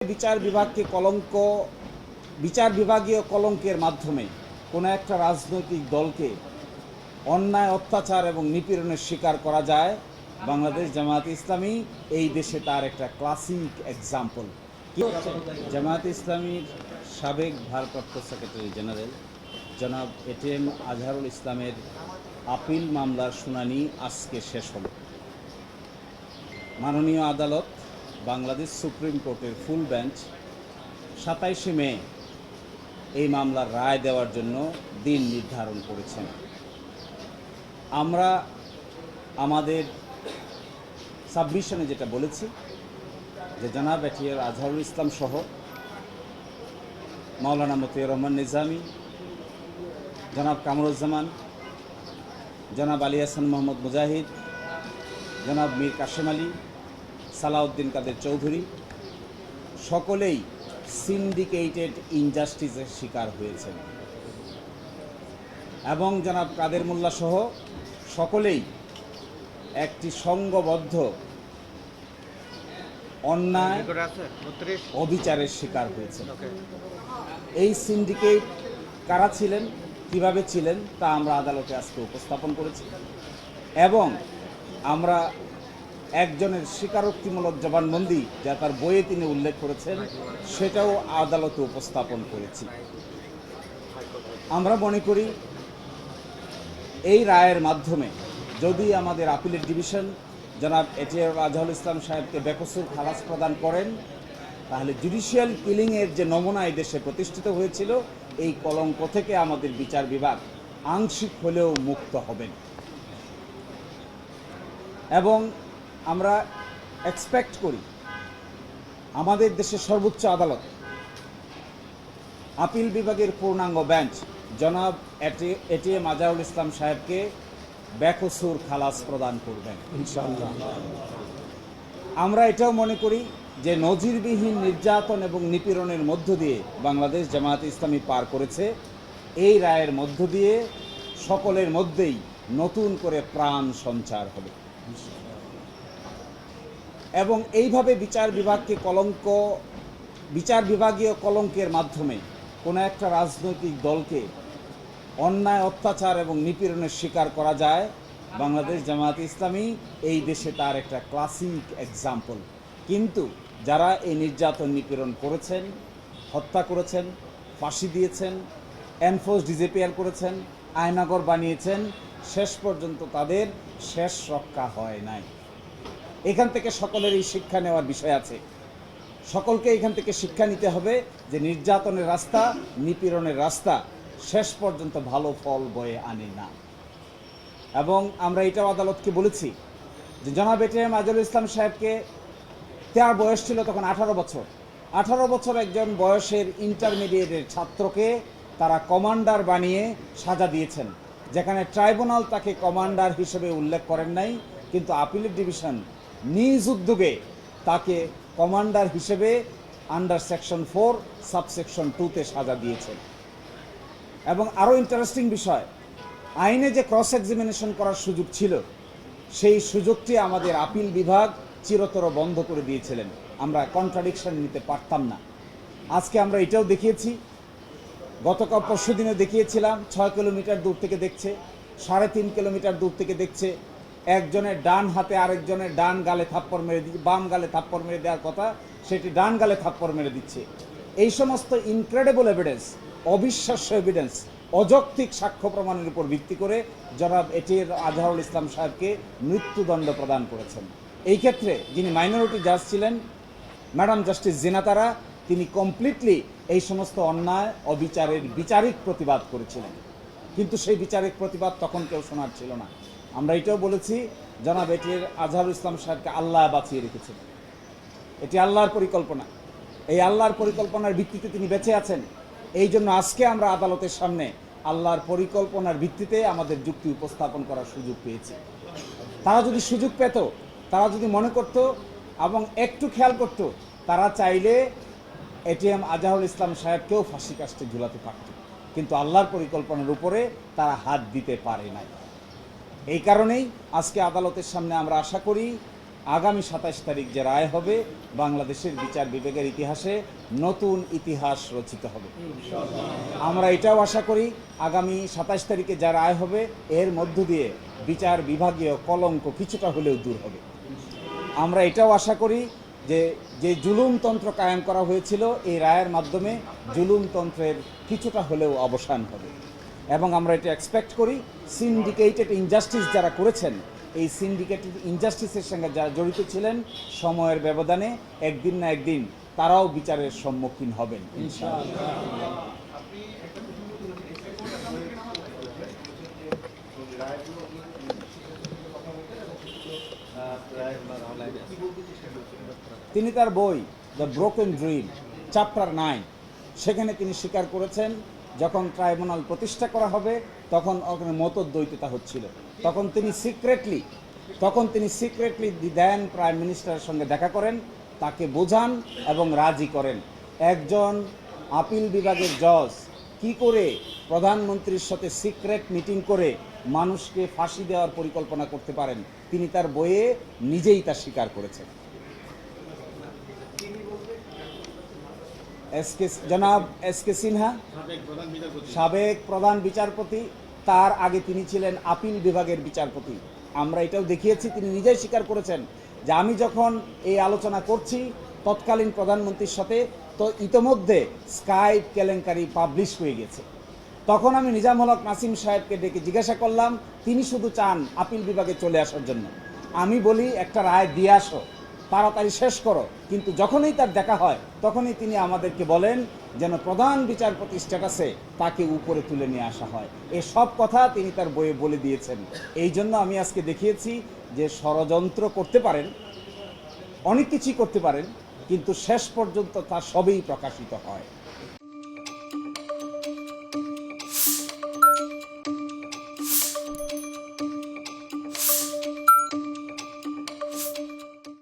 বিচার বিভাগকে কলঙ্ক বিচার বিভাগীয় কলঙ্কের মাধ্যমে কোনো একটা রাজনৈতিক দলকে অন্যায় অত্যাচার এবং নিপীড়নের শিকার করা যায়, বাংলাদেশ জামায়াতে ইসলামী এই দেশে তার একটা ক্লাসিক এক্সাম্পল। কি হচ্ছে, জামায়াতে ইসলামীর সাবেক ভারপ্রাপ্ত সেক্রেটারি জেনারেল জনাব এটিএম আজহারুল ইসলামের আপিল মামলার শুনানি আজকে শেষ হল। মাননীয় আদালত বাংলাদেশ সুপ্রিম কোর্টের ফুল বেঞ্চ 27শে মে এই মামলার রায় দেওয়ার জন্য দিন নির্ধারণ করেছেন। আমরা আমাদের সাবমিশনে যেটা বলেছি যে জনাব এটিএম আজহারুল ইসলাম সহ মাওলানা মতিউর রহমান নিজামী, জনাব কামরুজ্জামান, জনাব আলী হাসান মোহাম্মদ মুজাহিদ, জনাব মীর কাশেম আলী, সালাউদ্দিন কাদের চৌধুরী সকলেই সিন্ডিকেটেড ইনজাস্টিসের শিকার হয়েছেন এবং জনাব কাদের মোল্লা সহ সকলেই একটি সংঘবদ্ধ অন্যায় অবিচারের শিকার হয়েছেন। এই সিন্ডিকেট কারা ছিলেন, কিভাবে ছিলেন তা আমরা আদালতে আজকে উপস্থাপন করেছি এবং আমরা একজনের স্বীকারোক্তিমূলক জবানবন্দি যা তার বইয়ে তিনি উল্লেখ করেছেন সেটাও আদালতে উপস্থাপন করেছি। আমরা মনে করি এই রায়ের মাধ্যমে যদি আমাদের আপিলের ডিভিশন জনাব এটিএম আজহারুল ইসলাম সাহেবকে বেকসুর খালাস প্রদান করেন, তাহলে জুডিশিয়াল কিলিংয়ের যে নমুনা এই দেশে প্রতিষ্ঠিত হয়েছিল এই কলঙ্ক থেকে আমাদের বিচার বিভাগ আংশিক হলেও মুক্ত হবেন এবং আমরা এক্সপেক্ট করি আমাদের দেশের সর্বোচ্চ আদালত আপিল বিভাগের পূর্ণাঙ্গ বেঞ্চ জনাব এটিএম আজহারুল ইসলাম সাহেবকে বেকসুর খালাস প্রদান করবেন ইনশাআল্লাহ। আমরা এটাও মনে করি যে নজিরবিহীন নির্যাতন এবং নিপীড়নের মধ্য দিয়ে বাংলাদেশ জামায়াতে ইসলামী পার করেছে, এই রায়ের মধ্য দিয়ে সকলের মধ্যেই নতুন করে প্রাণ সঞ্চার হবে এবং এইভাবে বিচার বিভাগীয় কলঙ্কের মাধ্যমে কোনো একটা রাজনৈতিক দলকে অন্যায় অত্যাচার এবং নিপীড়নের শিকার করা যায়, বাংলাদেশ জামায়াতে ইসলামী এই দেশে তার একটা ক্লাসিক এক্সাম্পল। কিন্তু যারা এই নির্যাতন নিপীড়ন করেছেন, হত্যা করেছেন, ফাঁসি দিয়েছেন, এনফোর্স ডিজেপিআর করেছেন, আয়নাগর বানিয়েছেন, শেষ পর্যন্ত তাদের শেষ রক্ষা হয় নাই। এখান থেকে সকলের এই শিক্ষা নেওয়ার বিষয় আছে। সকলকে এখান থেকে শিক্ষা নিতে হবে যে নির্যাতনের রাস্তা, নিপীড়নের রাস্তা শেষ পর্যন্ত ভালো ফল বয়ে আনে না। এবং আমরা এটাও আদালতকে বলেছি যে জনাব এটিএম আজহারুল ইসলাম সাহেবকে, তার বয়স ছিল তখন 18 বছর। 18 বছর একজন বয়সের ইন্টারমিডিয়েটের ছাত্রকে তারা কমান্ডার বানিয়ে সাজা দিয়েছেন, যেখানে ট্রাইব্যুনাল তাকে কমান্ডার হিসেবে উল্লেখ করেন নাই, কিন্তু আপিলের ডিভিশন নিজ উদ্যোগে তাকে কমান্ডার হিসেবে আন্ডার সেকশন 4 সাবসেকশন 2-তে সাজা দিয়েছেন। এবং আরও ইন্টারেস্টিং বিষয়, আইনে যে ক্রস এক্সামিনেশন করার সুযোগ ছিল সেই সুযোগটি আমাদের আপিল বিভাগ চিরতর বন্ধ করে দিয়েছিলেন। আমরা কন্ট্রাডিকশন নিতে পারতাম না। আজকে আমরা এটাও দেখিয়েছি, গতকাল পরশু দিনে দেখিয়েছিলাম 6 কিলোমিটার দূর থেকে দেখছে, 3.5 কিলোমিটার দূর থেকে দেখছে, একজনের ডান হাতে আরেকজনের ডান গালে থাপ্পড় মেরে দিচ্ছে, বাম গালে থাপ্পড় মেরে দেওয়ার কথা সেটি ডান গালে থাপ্পড় মেরে দিচ্ছে। এই সমস্ত ইনক্রেডিবল এভিডেন্স, অবিশ্বাস্য এভিডেন্স, অযৌক্তিক সাক্ষ্য প্রমাণের উপর ভিত্তি করে জনাব এটিএম আজহারুল ইসলাম সাহেবকে মৃত্যুদণ্ড প্রদান করেছেন। এই ক্ষেত্রে যিনি মাইনরিটি জাজ ছিলেন ম্যাডাম জাস্টিস জিনাতারা, তিনি কমপ্লিটলি এই সমস্ত অন্যায় অবিচারের বিচারিক প্রতিবাদ করেছিলেন, কিন্তু সেই বিচারিক প্রতিবাদ তখন কেউ শোনার ছিল না। আমরা এটাও বলেছি জনাব এটিএম আজহারুল ইসলাম সাহেবকে আল্লাহ বাঁচিয়ে রেখেছেন, এটি আল্লাহর পরিকল্পনা। এই আল্লাহর পরিকল্পনার ভিত্তিতে তিনি বেঁচে আছেন। এই জন্য আজকে আমরা আদালতের সামনে আল্লাহর পরিকল্পনার ভিত্তিতে আমাদের যুক্তি উপস্থাপন করার সুযোগ পেয়েছি। তারা যদি সুযোগ পেত, তারা যদি মনে করত এবং একটু খেয়াল করত, তারা চাইলে এটিএম আজহারুল ইসলাম সাহেবকেও ফাঁসি কাস্টে ঝুলাতে পারত, কিন্তু আল্লাহর পরিকল্পনার উপরে তারা হাত দিতে পারে নাই। এই কারণেই আজকে আদালতের সামনে আমরা আশা করি আগামী 27 তারিখ যে রায় হবে বাংলাদেশের বিচার বিভাগের ইতিহাসে নতুন ইতিহাস রচিত হবে। আমরা এটাও আশা করি আগামী 27 তারিখে যা রায় হবে এর মধ্য দিয়ে বিচার বিভাগীয় কলঙ্ক কিছুটা হলেও দূর হবে। আমরা এটাও আশা করি যে যে জুলুমতন্ত্র কায়েম করা হয়েছিল এই রায়ের মাধ্যমে জুলুমতন্ত্রের কিছুটা হলেও অবসান হবে। এবং আমরা এটা এক্সপেক্ট করি সিন্ডিকেটেড ইনজাস্টিস যারা করেছেন এই সিন্ডিকেটেড ইনজাস্টিসের সঙ্গে যারা জড়িত ছিলেন সময়ের ব্যবধানে একদিন না একদিন তারাও বিচারের সম্মুখীন হবেন ইনশাআল্লাহ। তিনি তার বই দ্য ব্রোকেন ড্রিম চ্যাপ্টার 9 সেখানে তিনি স্বীকার করেছেন যখন ট্রাইব্যুনাল প্রতিষ্ঠা করা হবে তখন ওখানে মতদ্বৈততা হচ্ছিল, তখন তিনি সিক্রেটলি দেন প্রাইম মিনিস্টারের সঙ্গে দেখা করেন, তাকে বোঝান এবং রাজি করেন। একজন আপিল বিভাগের জজ কি করে প্রধানমন্ত্রীর সাথে সিক্রেট মিটিং করে মানুষকে ফাঁসি দেওয়ার পরিকল্পনা করতে পারেন তিনি তার বইয়ে নিজেই তা স্বীকার করেছেন। জনাব এস.কে. সিনহা সাবেক প্রধান বিচারপতি, তার আগে তিনি ছিলেন আপিল বিভাগের বিচারপতি। আমরা এটাও দেখিয়েছি, তিনি নিজেই স্বীকার করেছেন যে আমি যখন এই আলোচনা করছি তৎকালীন প্রধানমন্ত্রীর সাথে তো ইতোমধ্যে স্কাইপ কেলেঙ্কারি পাবলিশ হয়ে গেছে। তখন আমি নিজামুল হক নাসিম সাহেবকে ডেকে জিজ্ঞাসা করলাম, তিনি শুধু চান আপিল বিভাগে চলে আসার জন্য। আমি বলি একটা রায় দিয়ে আসো, তাড়াতাড়ি শেষ করো। কিন্তু যখনই তার দেখা হয় তখনই তিনি আমাদেরকে বলেন যেন প্রধান বিচারপতি স্ট্যাটাসে তাকে উপরে তুলে নিয়ে আসা হয়। এসব কথা তিনি তার বইয়ে বলে দিয়েছেন। এই জন্য আমি আজকে দেখিয়েছি যে ষড়যন্ত্র করতে পারেন, অনেক কিছুই করতে পারেন, কিন্তু শেষ পর্যন্ত তা সবই প্রকাশিত হয়।